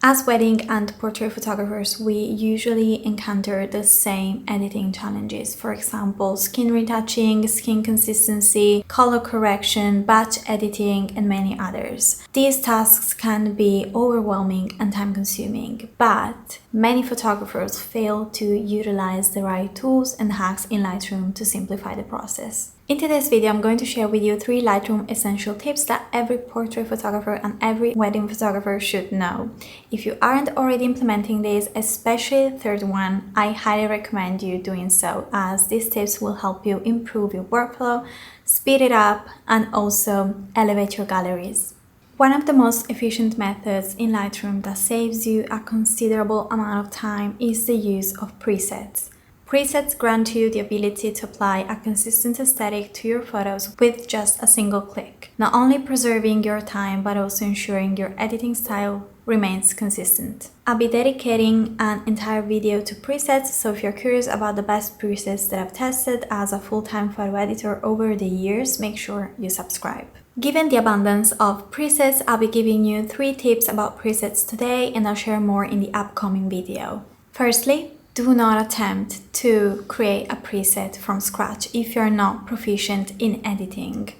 As wedding and portrait photographers, we usually encounter the same editing challenges. For example, skin retouching, skin consistency, color correction, batch editing, and many others. These tasks can be overwhelming and time-consuming, but many photographers fail to utilize the right tools and hacks in Lightroom to simplify the process. In today's video, I'm going to share with you 3 Lightroom essential tips that every portrait photographer and every wedding photographer should know. If you aren't already implementing these, especially the third one, I highly recommend you doing so, as these tips will help you improve your workflow, speed it up, and also elevate your galleries. One of the most efficient methods in Lightroom that saves you a considerable amount of time is the use of presets. Presets grant you the ability to apply a consistent aesthetic to your photos with just a single click, not only preserving your time but also ensuring your editing style remains consistent. I'll be dedicating an entire video to presets, so if you're curious about the best presets that I've tested as a full-time photo editor over the years, make sure you subscribe. Given the abundance of presets, I'll be giving you 3 tips about presets today, and I'll share more in the upcoming video. Firstly, do not attempt to create a preset from scratch if you're not proficient in editing.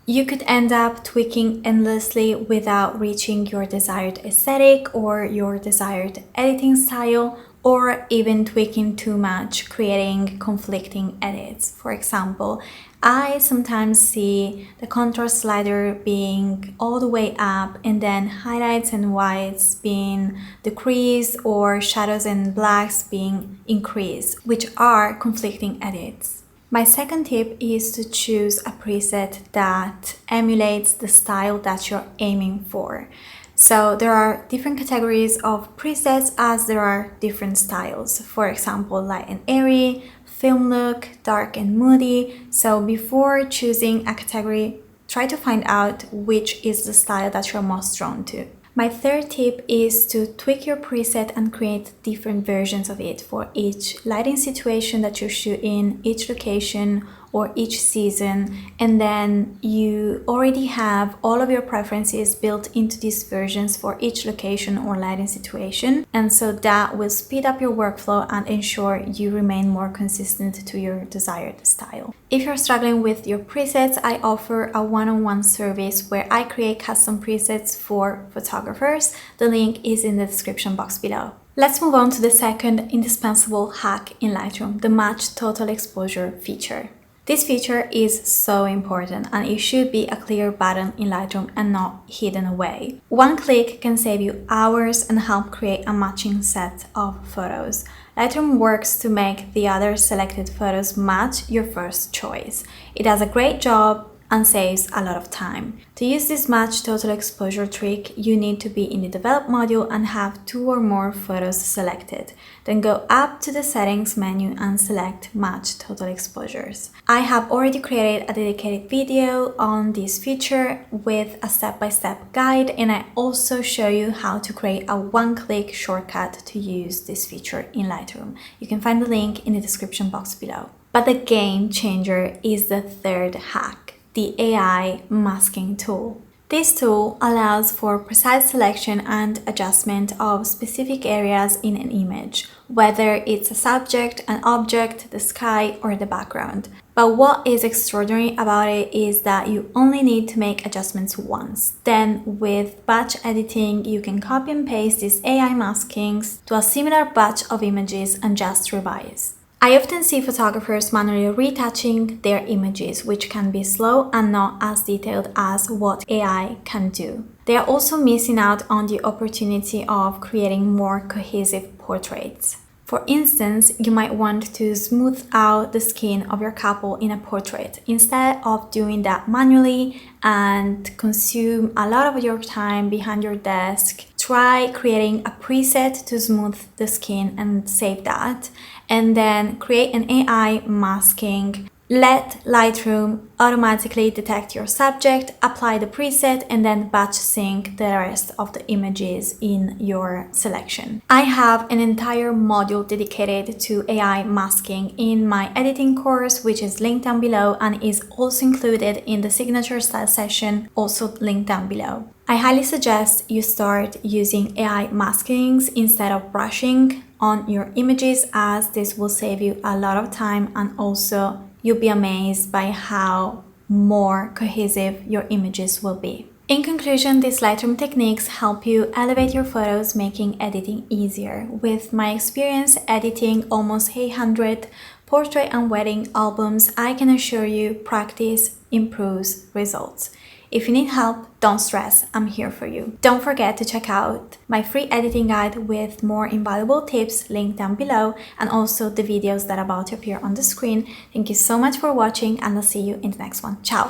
You could end up tweaking endlessly without reaching your desired aesthetic or your desired editing style, or even tweaking too much, creating conflicting edits. For example, I sometimes see the contrast slider being all the way up and then highlights and whites being decreased or shadows and blacks being increased, which are conflicting edits. My second tip is to choose a preset that emulates the style that you're aiming for. So there are different categories of presets as there are different styles. For example, light and airy, film look, dark and moody. So before choosing a category, try to find out which is the style that you're most drawn to. My third tip is to tweak your preset and create different versions of it for each lighting situation that you shoot in, each location, or each season, and then you already have all of your preferences built into these versions for each location or lighting situation, and so that will speed up your workflow and ensure you remain more consistent to your desired style. If you're struggling with your presets, I offer a one-on-one service where I create custom presets for photographers. The link is in the description box below. Let's move on to the second indispensable hack in Lightroom, the Match Total Exposure feature. This feature is so important, and it should be a clear button in Lightroom and not hidden away. One click can save you hours and help create a matching set of photos. Lightroom works to make the other selected photos match your first choice. It does a great job and saves a lot of time. To use this match total exposure trick, you need to be in the develop module and have 2 or more photos selected. Then go up to the settings menu and select match total exposures. I have already created a dedicated video on this feature with a step-by-step guide, and I also show you how to create a one-click shortcut to use this feature in Lightroom. You can find the link in the description box below. But the game changer is the third hack, the AI masking tool. This tool allows for precise selection and adjustment of specific areas in an image, whether it's a subject, an object, the sky, or the background. But what is extraordinary about it is that you only need to make adjustments once. Then with batch editing, you can copy and paste these AI maskings to a similar batch of images and just revise. I often see photographers manually retouching their images, which can be slow and not as detailed as what AI can do. They are also missing out on the opportunity of creating more cohesive portraits. For instance, you might want to smooth out the skin of your couple in a portrait. Instead of doing that manually and consume a lot of your time behind your desk, try creating a preset to smooth the skin and save that, and then create an AI masking. Let Lightroom automatically detect your subject, apply the preset, and then batch sync the rest of the images in your selection. I have an entire module dedicated to AI masking in my editing course, which is linked down below and is also included in the signature style session, also linked down below. I highly suggest you start using AI maskings instead of brushing on your images, as this will save you a lot of time, and also you'll be amazed by how more cohesive your images will be. In conclusion, these Lightroom techniques help you elevate your photos, making editing easier. With my experience editing almost 800 portrait and wedding albums, I can assure you practice improves results. If you need help, don't stress, I'm here for you. Don't forget to check out my free editing guide with more invaluable tips linked down below, and also the videos that are about to appear on the screen. Thank you so much for watching, and I'll see you in the next one. Ciao!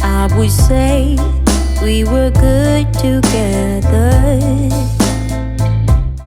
I would say we were good together.